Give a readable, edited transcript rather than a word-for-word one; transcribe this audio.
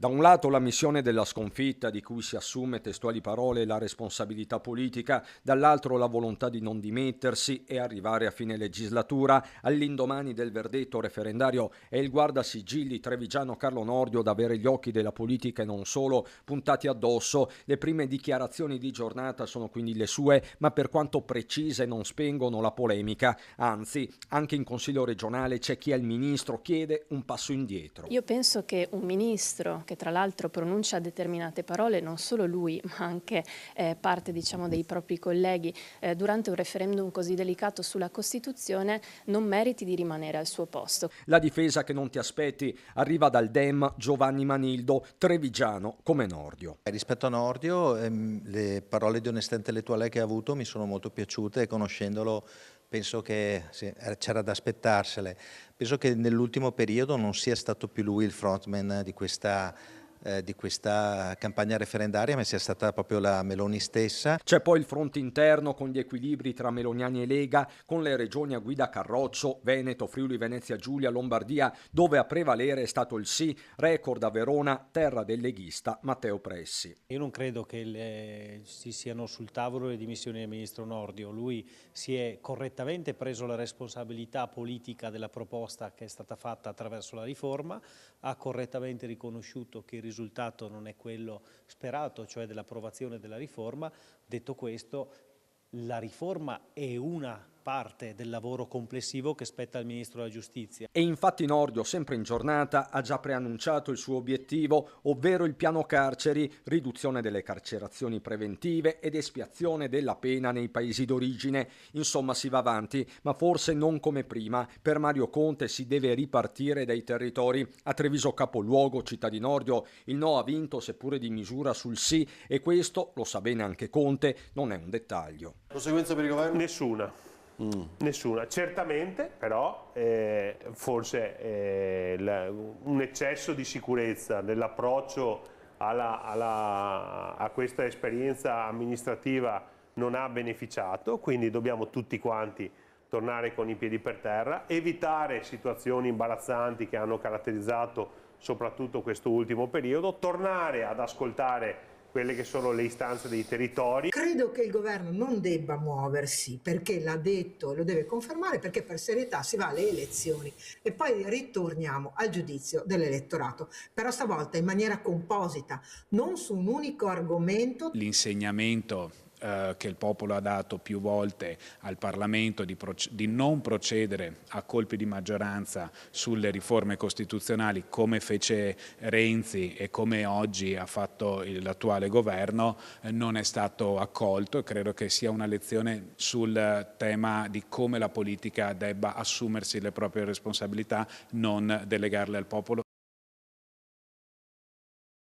Da un lato la missione della sconfitta di cui si assume, testuali parole, la responsabilità politica, dall'altro la volontà di non dimettersi e arrivare a fine legislatura. All'indomani del verdetto referendario è il guardasigilli trevigiano Carlo Nordio ad avere gli occhi della politica e non solo puntati addosso. Le prime dichiarazioni di giornata sono quindi le sue, ma per quanto precise non spengono la polemica. Anzi, anche in Consiglio regionale c'è chi al ministro chiede un passo indietro. Io penso che un ministro che tra l'altro pronuncia determinate parole, non solo lui ma anche parte dei propri colleghi durante un referendum così delicato sulla Costituzione non meriti di rimanere al suo posto. La difesa che non ti aspetti arriva dal Dem Giovanni Manildo, trevigiano come Nordio. Rispetto a Nordio, le parole di onestà intellettuale che ha avuto mi sono molto piaciute e conoscendolo penso che sì, c'era da aspettarsele. Penso che nell'ultimo periodo non sia stato più lui il frontman di questa campagna referendaria, ma sia stata proprio la Meloni stessa. C'è poi il fronte interno con gli equilibri tra Meloniani e Lega, con le regioni a guida Carroccio, Veneto, Friuli, Venezia Giulia, Lombardia, dove a prevalere è stato il sì, record a Verona, terra del leghista Matteo Pressi. Io non credo che ci siano sul tavolo le dimissioni del ministro Nordio. Lui si è correttamente preso la responsabilità politica della proposta che è stata fatta attraverso la riforma, ha correttamente riconosciuto che il risultato non è quello sperato, cioè dell'approvazione della riforma. Detto questo, la riforma è una parte del lavoro complessivo che spetta al Ministro della Giustizia. E infatti Nordio, sempre in giornata, ha già preannunciato il suo obiettivo, ovvero il piano carceri, riduzione delle carcerazioni preventive ed espiazione della pena nei paesi d'origine. Insomma, si va avanti, ma forse non come prima. Per Mario Conte si deve ripartire dai territori. A Treviso capoluogo, città di Nordio, il no ha vinto, seppure di misura, sul sì, e questo, lo sa bene anche Conte, non è un dettaglio. Conseguenza per il governo? Nessuna. Certamente però forse un eccesso di sicurezza nell'approccio a questa esperienza amministrativa non ha beneficiato, quindi dobbiamo tutti quanti tornare con i piedi per terra, evitare situazioni imbarazzanti che hanno caratterizzato soprattutto questo ultimo periodo, tornare ad ascoltare quelle che sono le istanze dei territori. Credo che il governo non debba muoversi perché l'ha detto e lo deve confermare, perché per serietà si va alle elezioni e poi ritorniamo al giudizio dell'elettorato, però stavolta in maniera composita, non su un unico argomento. L'insegnamento che il popolo ha dato più volte al Parlamento di non procedere a colpi di maggioranza sulle riforme costituzionali come fece Renzi e come oggi ha fatto l'attuale governo non è stato accolto, e credo che sia una lezione sul tema di come la politica debba assumersi le proprie responsabilità, non delegarle al popolo.